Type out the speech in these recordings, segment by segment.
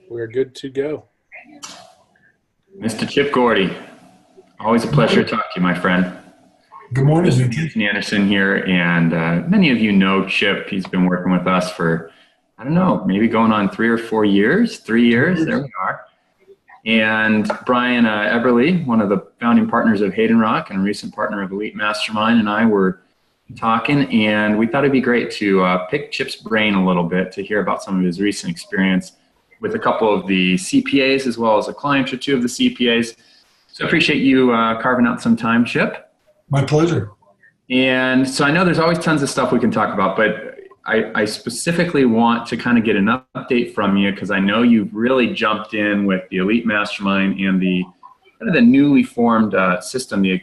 We're good to go. Mr. Chip Gordy, always a pleasure to talk to you, my friend. Good morning. Mr. Anthony Anderson here, and many of you know Chip. He's been working with us for, I don't know, maybe going on 3 or 4 years, 3 years, there we are. And Brian Eberly, one of the founding partners of Hayden Rock and a recent partner of Elite Mastermind, and I were talking, and we thought it'd be great to pick Chip's brain a little bit to hear about some of his recent experience with a couple of the CPAs as well as a client or two of the CPAs. So I appreciate you carving out some time, Chip. My pleasure. And so I know there's always tons of stuff we can talk about, but I specifically want to kind of get an update from you because I know you've really jumped in with the Elite Mastermind and the kind of the newly formed system, the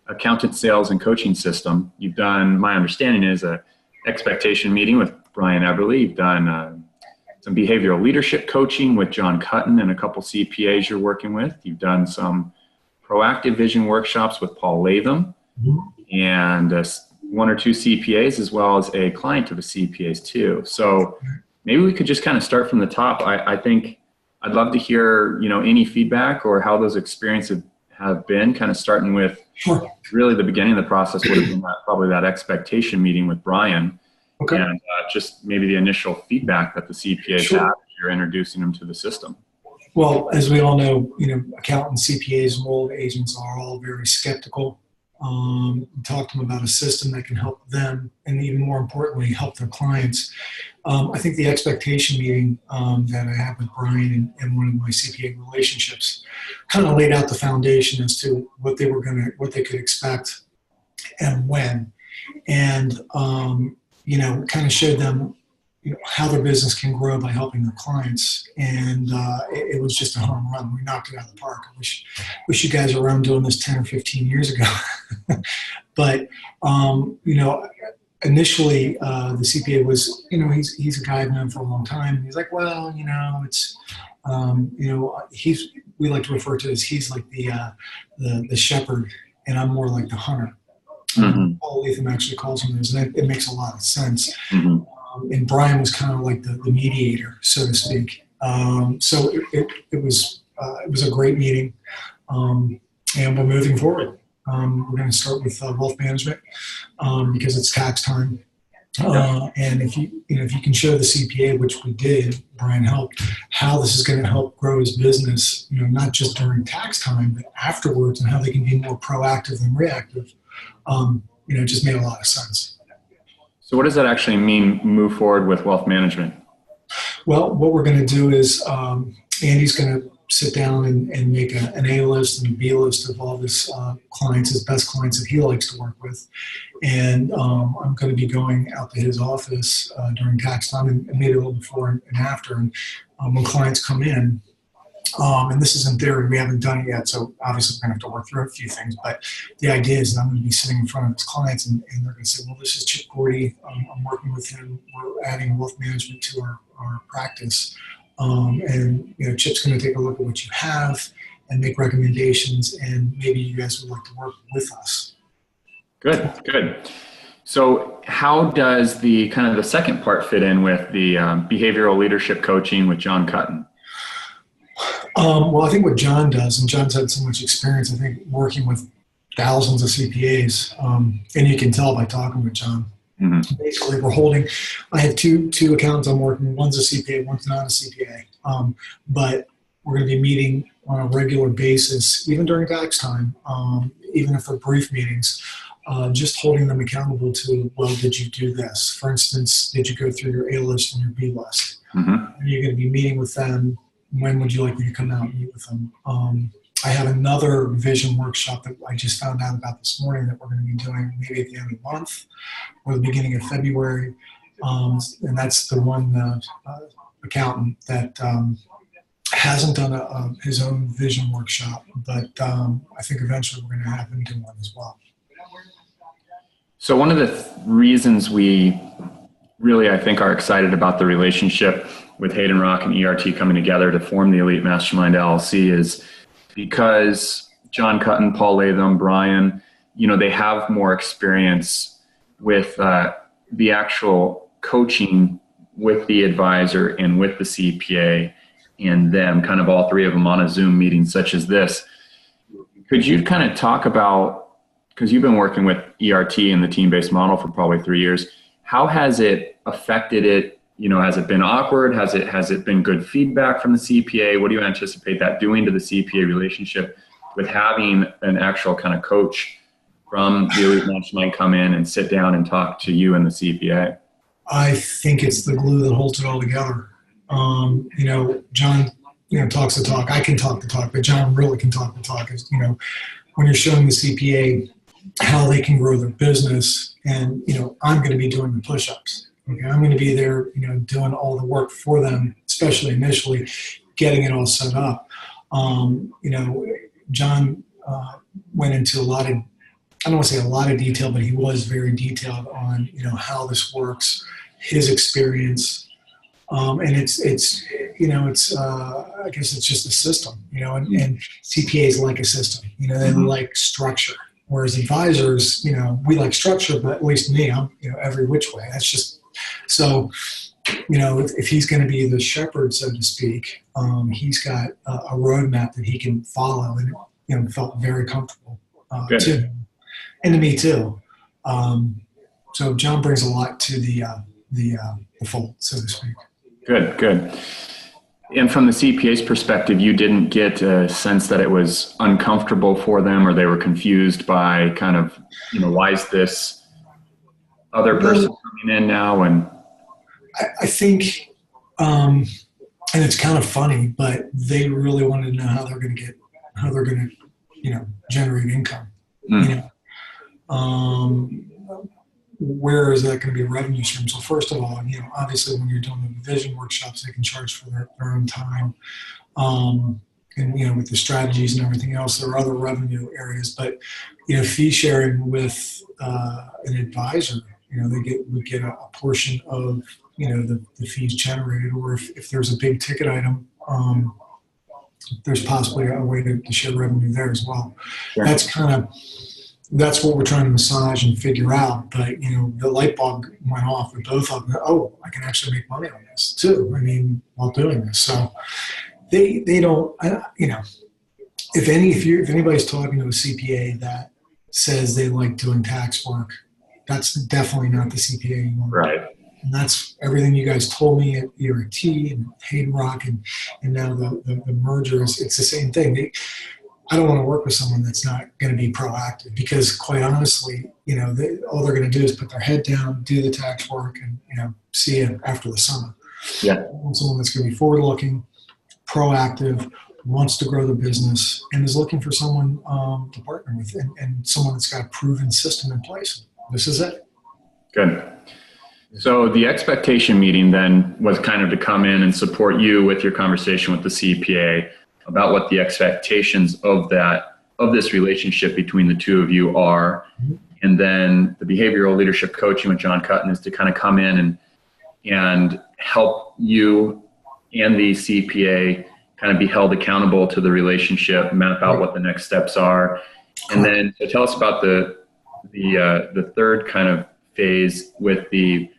Accountant Sales and Coaching System. You've done, my understanding is, a expectation meeting with Brian Eberly. You've done some behavioral leadership coaching with John Cutton and a couple CPAs you're working with. You've done some proactive vision workshops with Paul Latham and 1 or 2 CPAs, as well as a client of the CPAs too. So maybe we could just kind of start from the top. I think I'd love to hear, any feedback or how those experiences have been, kind of starting with really the beginning of the process would have been probably that expectation meeting with Brian. Okay. And just maybe the initial feedback that the CPAs have as you're introducing them to the system. Well, as we all know, accountants, CPAs, enrolled agents are all very skeptical. Talk to them about a system that can help them and even more importantly, help their clients. I think the expectation meeting that I had with Brian and one of my CPA relationships kind of laid out the foundation as to what they could expect and when. And, kind of showed them how their business can grow by helping their clients. And it was just a home run. We knocked it out of the park. I wish you guys were around doing this 10 or 15 years ago. But, initially the CPA was, he's a guy I've known for a long time. He's like, well, it's, we like to refer to as he's like the shepherd and I'm more like the hunter. Paul Latham actually calls him this, and it makes a lot of sense. And Brian was kind of like the mediator, so to speak. So it was a great meeting, and we're moving forward. We're going to start with wealth management because it's tax time. And if you can show the CPA, which we did, Brian helped, how this is going to help grow his business, not just during tax time, but afterwards, and how they can be more proactive than reactive. It just made a lot of sense. So what does that actually mean, move forward with wealth management? Well, what we're going to do is Andy's going to sit down and make an A list and a B list of all his clients, his best clients that he likes to work with. And I'm going to be going out to his office during tax time and maybe a little before and after. And when clients come in, and this is in theory, we haven't done it yet, so obviously we're going to have to work through a few things, but the idea is that I'm going to be sitting in front of his clients and they're going to say, well, this is Chip Gordy, I'm working with him, we're adding wealth management to our practice, and Chip's going to take a look at what you have and make recommendations, and maybe you guys would like to work with us. Good. So how does the kind of the second part fit in with the behavioral leadership coaching with John Cutton? Well, I think what John does, and John's had so much experience, I think, working with thousands of CPAs, and you can tell by talking with John. Basically, I have two accountants I'm working with. One's a CPA, one's not a CPA. But we're going to be meeting on a regular basis, even during tax time, even if they're brief meetings, just holding them accountable to, well, did you do this? For instance, did you go through your A list and your B list? And you're going to be meeting with them. When would you like me to come out and meet with them? I have another vision workshop that I just found out about this morning that we're going to be doing maybe at the end of the month or the beginning of February. And that's the one accountant that hasn't done his own vision workshop, but I think eventually we're going to have him do one as well. So one of the reasons we really, I think, are excited about the relationship with Hayden Rock and ERT coming together to form the Elite Mastermind LLC is because John Cutton, Paul Latham, Brian, they have more experience with the actual coaching with the advisor and with the CPA and them, kind of all three of them on a Zoom meeting such as this. Could you kind of talk about, because you've been working with ERT and the team-based model for probably 3 years, how has it affected it? You know, has it been awkward? Has it been good feedback from the CPA? What do you anticipate that doing to the CPA relationship with having an actual kind of coach from the elite mastermind come in and sit down and talk to you and the CPA? I think it's the glue that holds it all together. You know, John, you know, talks the talk. I can talk the talk, but John really can talk the talk. Is, you know, when you're showing the CPA how they can grow their business, and you know, I'm going to be doing the push-ups. Okay, I'm going to be there, you know, doing all the work for them, especially initially, getting it all set up. You know, John went into a lot of, I don't want to say a lot of detail, but he was very detailed on, you know, how this works, his experience. And it's you know, it's, I guess it's just a system, you know, and CPAs like a system, you know, they like structure. Whereas advisors, you know, we like structure, but at least me, I'm, you know, every which way. That's just, so, you know, if he's going to be the shepherd, so to speak, he's got a roadmap that he can follow, and, you know, felt very comfortable to him and to me too. So John brings a lot to the fold, so to speak. Good. And from the CPA's perspective, you didn't get a sense that it was uncomfortable for them, or they were confused by kind of, you know, why is this other person coming in now? And I think, and it's kind of funny, but they really wanted to know how they're going to, you know, generate income. You know, where is that going to be a revenue stream? So first of all, you know, obviously when you're doing the vision workshops, they can charge for their own time. And, you know, with the strategies and everything else, there are other revenue areas, but, you know, fee sharing with an advisor, you know, we get a portion of, you know, the fees generated, or if there's a big ticket item, there's possibly a way to share revenue there as well. Sure. That's what we're trying to massage and figure out. But, you know, the light bulb went off with both of them. Oh, I can actually make money on this too. I mean, while doing this. So they don't, you know, if anybody's talking to a CPA that says they like doing tax work, that's definitely not the CPA anymore. Right. And that's everything you guys told me at ERT and Hayden Rock and now the merger it's the same thing. I don't want to work with someone that's not going to be proactive, because quite honestly, you know, all they're going to do is put their head down, do the tax work, and, you know, see you after the summer. Yeah. I want someone that's going to be forward-looking, proactive, wants to grow the business, and is looking for someone to partner with, and someone that's got a proven system in place. This is it. Good. So the expectation meeting then was kind of to come in and support you with your conversation with the CPA about what the expectations of this relationship between the two of you are. And then the behavioral leadership coaching with John Cutton is to kind of come in and help you and the CPA kind of be held accountable to the relationship, map out what the next steps are. And then so tell us about the third kind of phase with the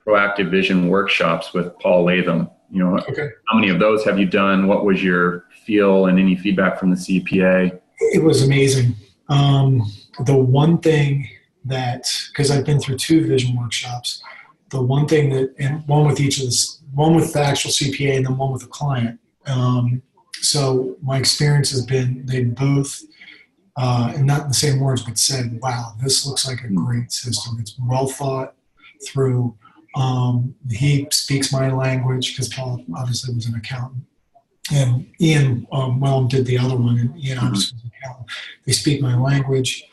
proactive vision workshops with Paul Latham. You know, How many of those have you done? What was your feel and any feedback from the CPA? It was amazing. The one thing that, because I've been through 2 vision workshops, the one thing that, and one with one with the actual CPA and then one with the client. So my experience has been, they both, and not in the same words, but said, wow, this looks like a great system. It's well thought through. He speaks my language, because Paul obviously was an accountant, and Ian Whelm did the other one, and Ian obviously was an accountant. They speak my language.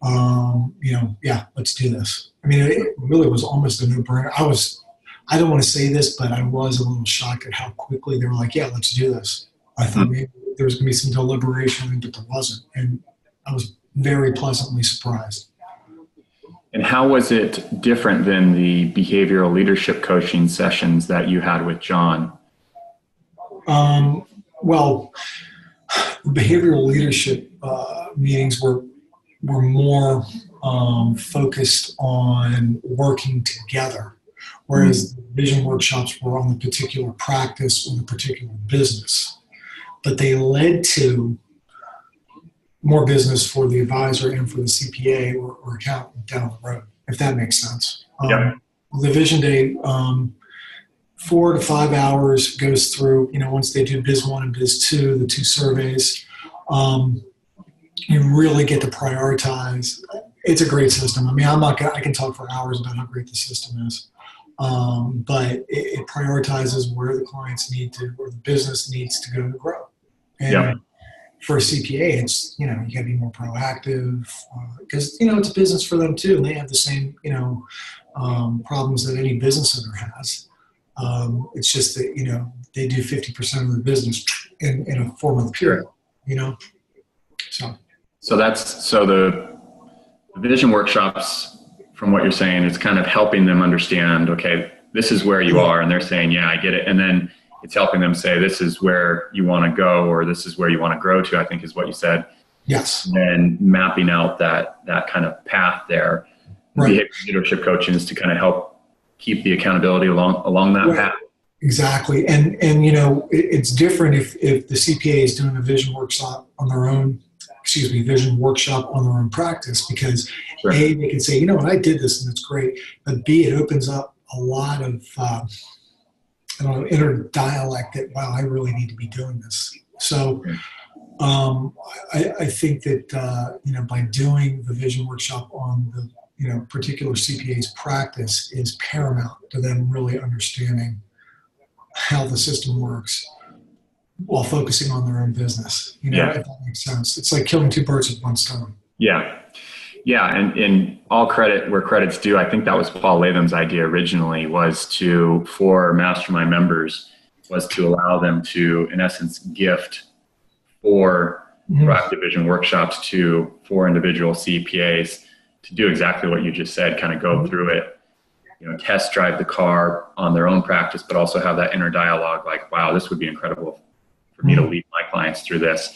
You know, yeah, let's do this. I mean, it really was almost a no-brainer. I don't want to say this, but I was a little shocked at how quickly they were like, yeah, let's do this. I thought maybe there was going to be some deliberation, but there wasn't, and I was very pleasantly surprised. And how was it different than the behavioral leadership coaching sessions that you had with John? Well, behavioral leadership meetings were more focused on working together, whereas the vision workshops were on the particular practice or the particular business. But they led to more business for the advisor and for the CPA or accountant down the road, if that makes sense. The Vision Day, 4 to 5 hours goes through, once they do Biz 1 and Biz 2, the 2 surveys, you really get to prioritize. It's a great system. I mean, I can talk for hours about how great the system is. But it prioritizes where the clients need to, where the business needs to go to grow. And for a CPA, it's, you got to be more proactive because, it's a business for them too. And they have the same, problems that any business owner has. It's just that, they do 50% of the business in a 4-month period, So the vision workshops, from what you're saying, it's kind of helping them understand, okay, this is where you are. And they're saying, yeah, I get it. And then it's helping them say, this is where you want to go, or this is where you want to grow to, I think is what you said. Yes. And mapping out that kind of path there. Right. Leadership coaching is to kind of help keep the accountability along that path. Exactly. And it's different if the CPA is doing a vision workshop on their own, vision workshop on their own practice, because A, they can say, I did this and it's great. But B, it opens up a lot of, inner dialect that, wow, I really need to be doing this. So I think that, by doing the vision workshop on the, particular CPA's practice is paramount to them really understanding how the system works while focusing on their own business. If that makes sense. It's like killing 2 birds with 1 stone. Yeah. Yeah. And in all credit where credit's due, I think that was Paul Latham's idea originally, was for mastermind members, was to allow them to, in essence, gift 4 proactive vision workshops for individual CPAs to do exactly what you just said, kind of go through it, test drive the car on their own practice, but also have that inner dialogue like, wow, this would be incredible for me to lead my clients through this.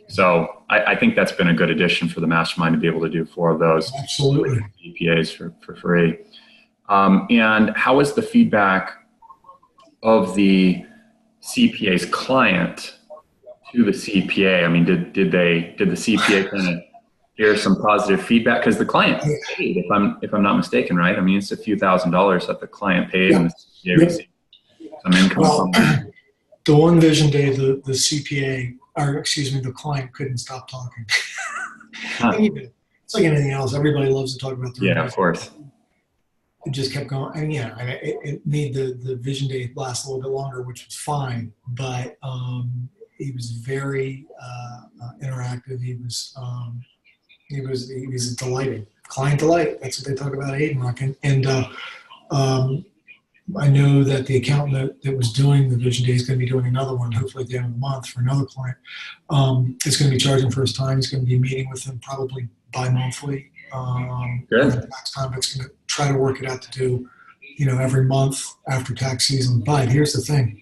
So I think that's been a good addition for the mastermind to be able to do 4 of those. Absolutely. CPAs for free. And how is the feedback of the CPA's client to the CPA? I mean, did the CPA kind of hear some positive feedback? Because the client paid, if I'm not mistaken, right? I mean, it's a few $1,000s that the client paid and the CPA received some income from that. The one vision day, the CPA, the client couldn't stop talking. It's like anything else. Everybody loves to talk about their of course. It just kept going. And it made the vision day last a little bit longer, which was fine. But he was very interactive. He was delighted. Client delight. That's what they talk about at Aidenrock. And I know that the accountant that was doing the Vision Day is going to be doing another one, hopefully at the end of the month, for another client. Is going to be charging for his time. He's going to be meeting with them probably bi-monthly. Good. Tax time, but it's going to try to work it out to do, every month after tax season. But here's the thing.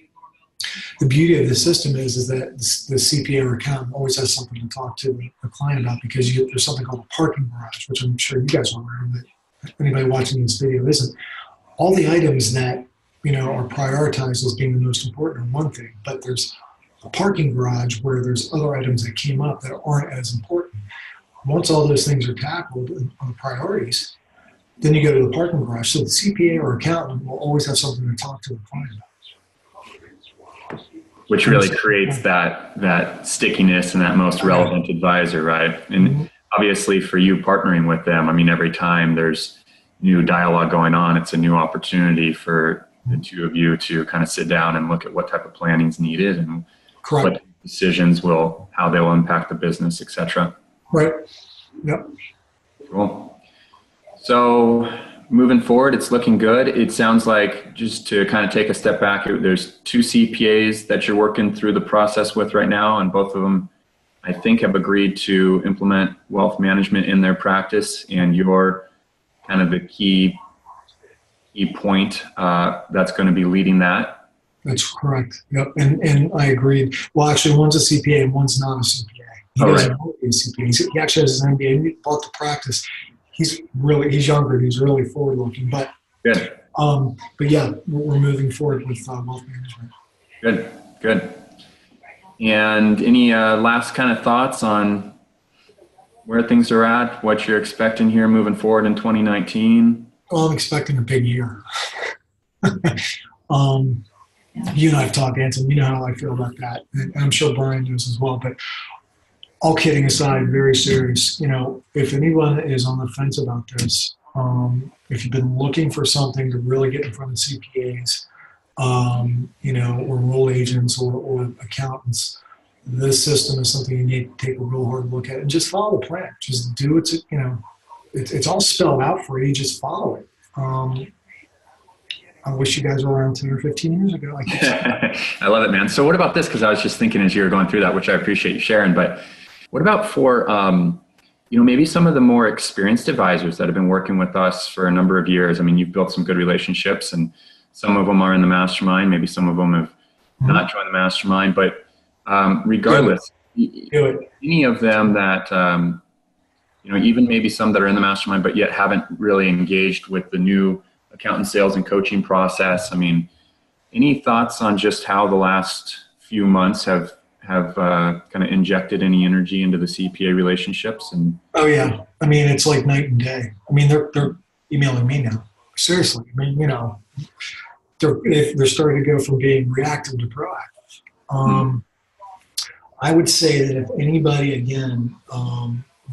The beauty of the system is that the CPA or accountant always has something to talk to the client about, because there's something called a parking garage, which I'm sure you guys are aware of, but anybody watching this video isn't. All the items that, are prioritized as being the most important are one thing, but there's a parking garage where there's other items that came up that aren't as important. Once all those things are tackled on the priorities, then you go to the parking garage. So the CPA or accountant will always have something to talk to the client about. Which really creates that stickiness and that most relevant advisor, right? And obviously for you partnering with them, I mean, every time there's new dialogue going on, it's a new opportunity for the two of you to kind of sit down and look at what type of planning is needed and what decisions how they'll impact the business, et cetera. Right. Yep. Cool. So moving forward, it's looking good. It sounds like, just to kind of take a step back, there's 2 CPAs that you're working through the process with right now, and both of them, I think, have agreed to implement wealth management in their practice, and you're kind of the key point that's going to be leading that. That's correct. Yep. And I agreed. Well, actually, one's a CPA and one's not a CPA. He doesn't want to be a CPA. He actually has his MBA. He bought the practice. He's younger. He's really forward looking. But good. But yeah, we're moving forward with wealth management. Good, good. And any last kind of thoughts on where things are at, what you're expecting here moving forward in 2019? Well, I'm expecting a big year. You and I have talked, Anson. You know how I feel about that, and I'm sure Brian knows as well. But all kidding aside, very serious. If anyone is on the fence about this, if you've been looking for something to really get in front of CPAs, or role agents or accountants, this system is something you need to take a real hard look at and just follow the plan. Just do it. It's all spelled out for you. Just follow it. I wish you guys were around 10 or 15 years ago. I love it, man. So what about this? Because I was just thinking as you were going through that, which I appreciate you sharing, but what about for, maybe some of the more experienced advisors that have been working with us for a number of years? I mean, you've built some good relationships, and some of them are in the mastermind. Maybe some of them have not joined the mastermind, but regardless, any of them that, even maybe some that are in the mastermind, but yet haven't really engaged with the new accountant sales and coaching process. I mean, any thoughts on just how the last few months have kind of injected any energy into the CPA relationships? And oh yeah, I mean, it's like night and day. I mean, they're emailing me now. Seriously, I mean, they're starting to go from being reactive to proactive. I would say that if anybody again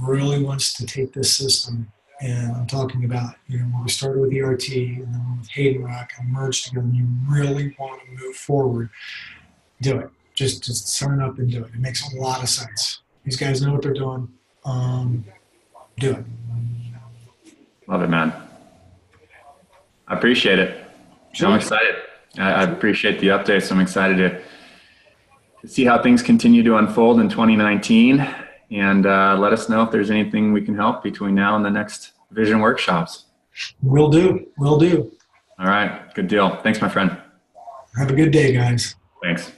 really wants to take this system, and I'm talking about when we started with ERT and then with Hayden Rock and merged together, and you really want to move forward, do it. Just sign up and do it. It makes a lot of sense. These guys know what they're doing. Do it. Love it, man. I appreciate it. Sure. I'm excited. I appreciate the updates. I'm excited to see how things continue to unfold in 2019, and let us know if there's anything we can help between now and the next vision workshops. Will do. All right. Good deal. Thanks, my friend. Have a good day, guys. Thanks.